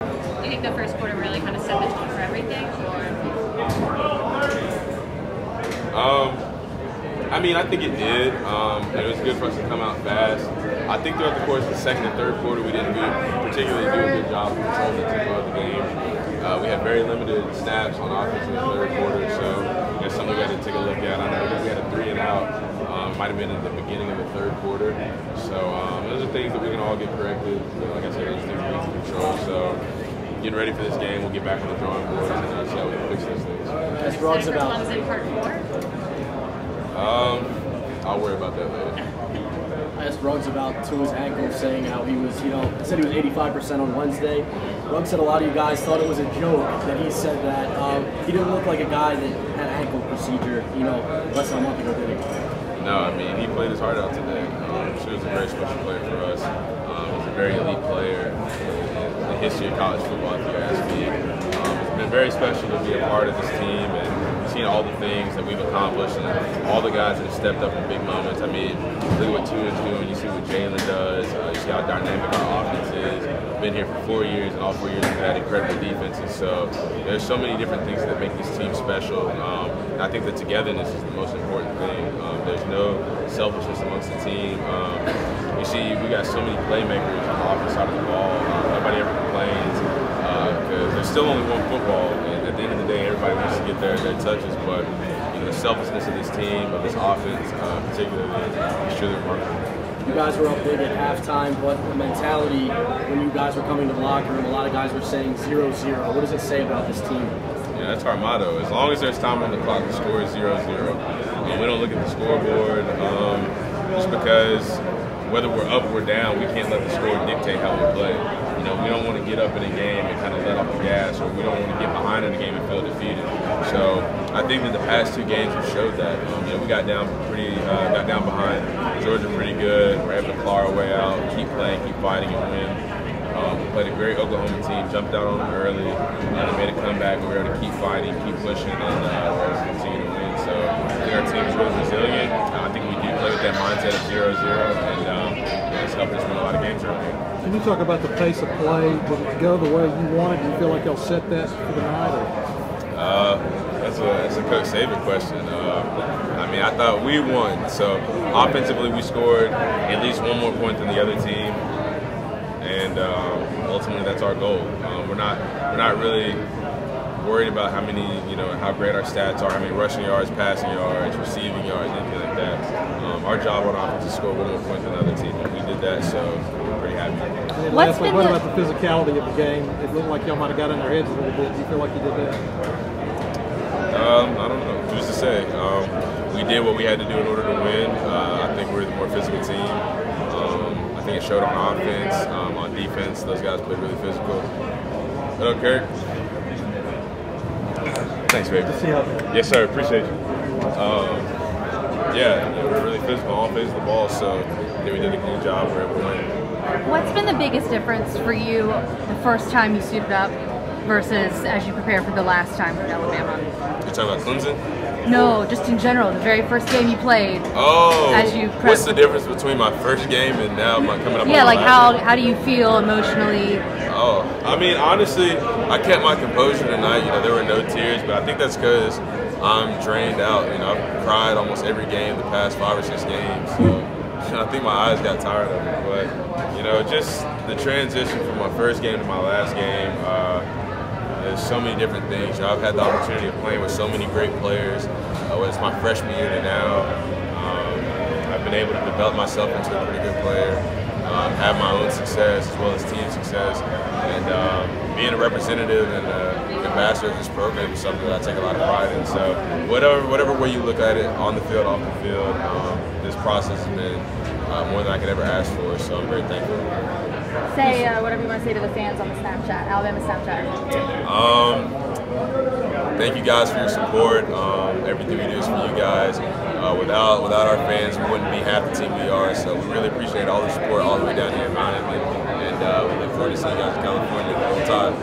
Do you think the first quarter really kind of set the tone for everything? I mean, I think it did. It was good for us to come out fast. I think throughout the course of the second and third quarter, we didn't particularly do a good job of controlling the tempo of the game. We had very limited snaps on offense in the third quarter, so that's something we had to take a look at. I know we had a 3 and out. Might have been at the beginning of the third quarter. So those are things that we can all get corrected. But like I said, those things we can control. So getting ready for this game, we'll get back on the drawing board and see how we can fix those things. As Ruggs about Clemson part 4? I'll worry about that later. I asked Ruggs about Tua's ankle, saying how he was, said he was 85% on Wednesday. Ruggs said a lot of you guys thought it was a joke that he said that he didn't look like a guy that had an ankle procedure, less than a month ago, did he? No, I mean, he played his heart out today. He was a very special player for us. He's a very elite player in the history of college football, if you ask me. It's been very special to be a part of this team and seeing all the things that we've accomplished and all the guys that have stepped up in big moments. I mean, look at what Tua's doing. You see what Jalen does. You see how dynamic our offense is. Been here for 4 years, and all 4 years we've had incredible defenses. So there's so many different things that make this team special. And I think that togetherness is the most important thing. There's no selfishness amongst the team. You see, we got so many playmakers on the offensive side of the ball. Nobody ever complains because there's still only one football. And at the end of the day, everybody wants to get their touches. But the selflessness of this team, of this offense, particularly, is truly remarkable. You guys were up big at halftime, but the mentality when you guys were coming to the locker room, a lot of guys were saying 0-0. What does it say about this team? Yeah, that's our motto. As long as there's time on the clock, the score is 0-0. We don't look at the scoreboard just because whether we're up or down, we can't let the score dictate how we play. We don't want to get up in a game and kind of let off the gas, or we don't want to get behind in a game and feel defeated. So I think that the past 2 games have showed that. We got down behind Georgia pretty good. We're able to claw our way out, keep playing, keep fighting, and win. We played a great Oklahoma team, jumped out on them early, and made a comeback. We were able to keep fighting, keep pushing, and we're able to continue to win. So I think our team is really resilient. I think we do play with that mindset of 0-0, and it's helping us win a lot of games right now. Can you talk about the pace of play? Did it go the way you wanted? Do you feel like y'all set that for the night? That's a Coach Saban question. I mean, I thought we won. So offensively, we scored at least 1 more point than the other team, and ultimately, that's our goal. We're not really worried about how great our stats are, how many rushing yards, passing yards, receiving yards, anything like that. Our job on offense is to score 1 more point than the other team, and we did that. So we're pretty happy. And lastly, what about the physicality of the game? It looked like y'all might have got in their heads a little bit. Do you feel like you did that? I don't know. Who's to say? We did what we had to do in order to win. I think we're the more physical team. I think it showed on offense, on defense. Those guys played really physical. What up, Kirk? Thanks, baby. Yes, sir. Appreciate you. We're really physical on phase of the ball, so we did a good job. We're able to win. What's been the biggest difference for you the first time you suited up versus as you prepare for the last time with Alabama? You're talking about Clemson? No, just in general, the very first game you played. Oh, as you what's the difference between my first game and now my coming up? Yeah, like how do you feel emotionally? Oh, I mean, honestly, I kept my composure tonight. There were no tears, but I think that's because I'm drained out. I've cried almost every game the past 5 or 6 games. So I think my eyes got tired of it. But just the transition from my first game to my last game. There's so many different things. I've had the opportunity of playing with so many great players. Whether it's my freshman year to now, I've been able to develop myself into a pretty good player, have my own success as well as team success, and being a representative and an ambassador of this program is something that I take a lot of pride in. So whatever way you look at it, on the field, off the field, this process has been more than I could ever ask for. So I'm very thankful. Say whatever you want to say to the fans on the Snapchat, Alabama Snapchat. Thank you guys for your support. Everything we do is for you guys. Without our fans, we wouldn't be half the team we are. So we really appreciate all the support all the way down here in Miami. And we look forward to seeing you guys in California. Roll Tide.